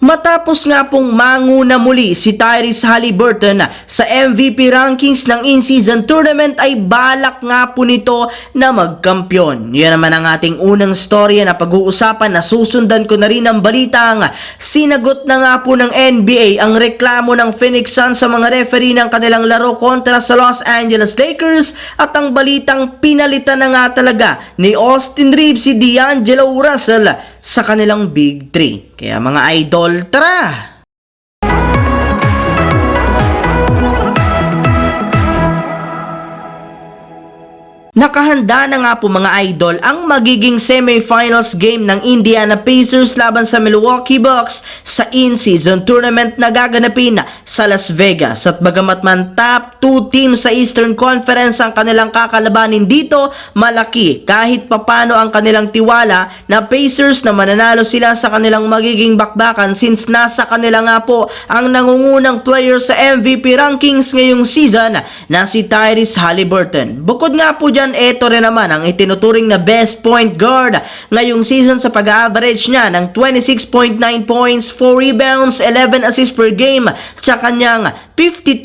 Matapos nga pong manguna muli si Tyrese Haliburton sa MVP rankings ng in-season tournament ay balak nga po nito na magkampiyon. Yan naman ang ating unang storya na pag-uusapan na susundan ko na rin ang balitang sinagot na nga po ng NBA ang reklamo ng Phoenix Suns sa mga referee ng kanilang laro kontra sa Los Angeles Lakers at ang balitang pinalitan na nga talaga ni Austin Reeves si D'Angelo Russell sa kanilang Big 3. Kaya mga idol, tara! Nakahanda na nga po mga idol ang magiging semifinals game ng Indiana Pacers laban sa Milwaukee Bucks sa in-season tournament na gaganapin sa Las Vegas. At bagamat man top 2 teams sa Eastern Conference ang kanilang kakalabanin dito, malaki kahit papano ang kanilang tiwala na Pacers na mananalo sila sa kanilang magiging bakbakan since nasa kanila nga po ang nangungunang player sa MVP rankings ngayong season na si Tyrese Haliburton. Bukod nga po dyan, ito rin naman ang itinuturing na best point guard ngayong season sa pag-average niya ng 26.9 points, 4 rebounds, 11 assists per game sa kanyang 52%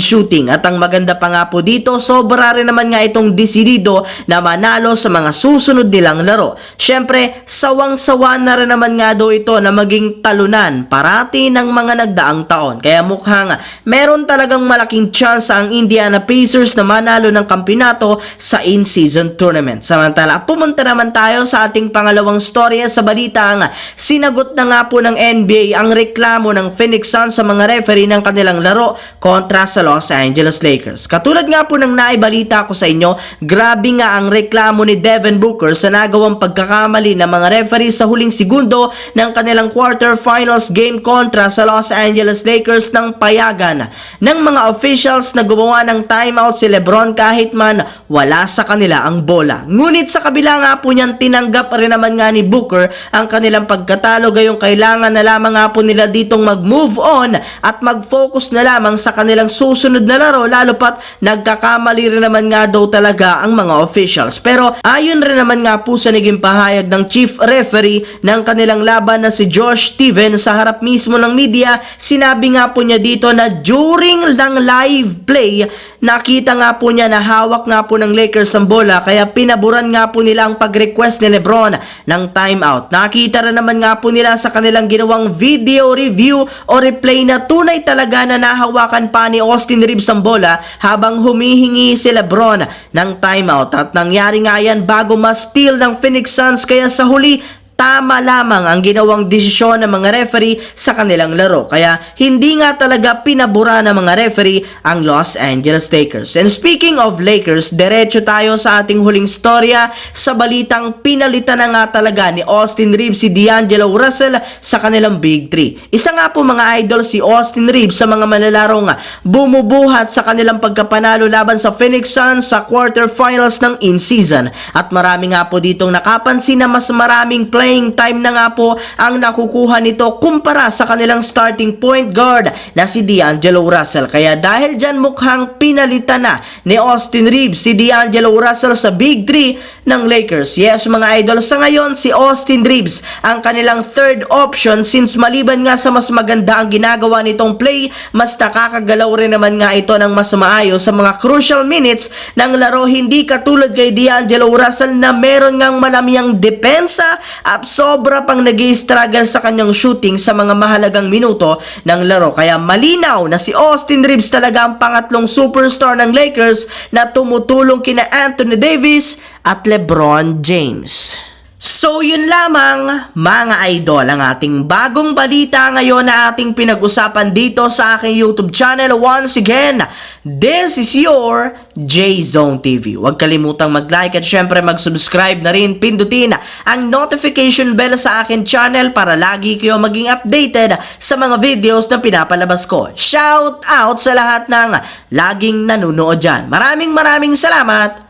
shooting. At ang maganda pa nga po dito, sobra rin naman nga itong desidido na manalo sa mga susunod nilang laro. Syempre, sawang-sawa na rin naman nga daw ito na maging talunan parati ng mga nagdaang taon. Kaya mukhang meron talagang malaking chance ang Indiana Pacers na manalo ng kampyonato sa in-season tournament. Samantala, pumunta naman tayo sa ating pangalawang storya sa balitang sinagot na nga po ng NBA ang reklamo ng Phoenix Suns sa mga referee ng kanilang laro kontra sa Los Angeles Lakers. Katulad nga po ng naibalita ko sa inyo, grabe nga ang reklamo ni Devin Booker sa nagawang pagkakamali ng mga referee sa huling segundo ng kanilang quarterfinals game kontra sa Los Angeles Lakers ng payagan ng mga officials na gumawa ng timeout si LeBron kahit man wala sa kanila ang bola. Ngunit sa kabila nga po niyan, tinanggap rin naman nga ni Booker ang kanilang pagkatalo, gayong kailangan na lamang nga po nila ditong mag-move on at mag-focus na lamang sa kanilang susunod na laro, lalo pat nagkakamali rin naman nga daw talaga ang mga officials. Pero ayon rin naman nga po sa naging pahayag ng chief referee ng kanilang laban na si Josh Steven sa harap mismo ng media, sinabi nga po niya dito na during ng live play, nakita nga po niya na hawak nga po ng Lakers ang bola, kaya pinaburan nga po nila ang pag-request ni LeBron ng timeout. Nakita rin naman nga po nila sa kanilang ginawang video review o replay na tunay talaga na nahawakan pa ni Austin Reeves ang bola habang humihingi si LeBron ng timeout. At nangyari nga yan bago ma-steal ng Phoenix Suns, kaya sa huli tama lamang ang ginawang desisyon ng mga referee sa kanilang laro. Kaya hindi nga talaga pinabura ng mga referee ang Los Angeles Lakers. And speaking of Lakers, diretso tayo sa ating huling storya sa balitang pinalitan na nga talaga ni Austin Reeves si D'Angelo Russell sa kanilang Big 3. Isa nga po mga idol si Austin Reeves sa mga malalarong bumubuhat sa kanilang pagkapanalo laban sa Phoenix Suns sa quarterfinals ng in-season. At marami nga po ditong nakapansin na mas maraming playing time na nga po ang nakukuha nito kumpara sa kanilang starting point guard na si D'Angelo Russell. Kaya dahil dyan mukhang pinalitan na ni Austin Reeves si D'Angelo Russell sa Big 3 ng Lakers. Yes mga idol, sa ngayon si Austin Reeves ang kanilang third option since maliban nga sa mas maganda ang ginagawa nitong play, mas nakakagalaw rin naman nga ito ng mas maayos sa mga crucial minutes ng laro, hindi katulad kay D'Angelo Russell na meron ngang malamyang depensa at sobra pang nag-i-struggle sa kanyang shooting sa mga mahalagang minuto ng laro. Kaya malinaw na si Austin Reeves talaga ang pangatlong superstar ng Lakers na tumutulong kina Anthony Davis at LeBron James. So yun lamang mga idol ang ating bagong balita ngayon na ating pinag-usapan dito sa aking YouTube channel. Once again, this is your J-Zone TV. Huwag kalimutang mag-like at syempre mag-subscribe na rin. Pindutin ang notification bell sa akin channel para lagi kayo maging updated sa mga videos na pinapalabas ko. Shout out sa lahat ng laging nanonood dyan. Maraming salamat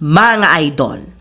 mga idol.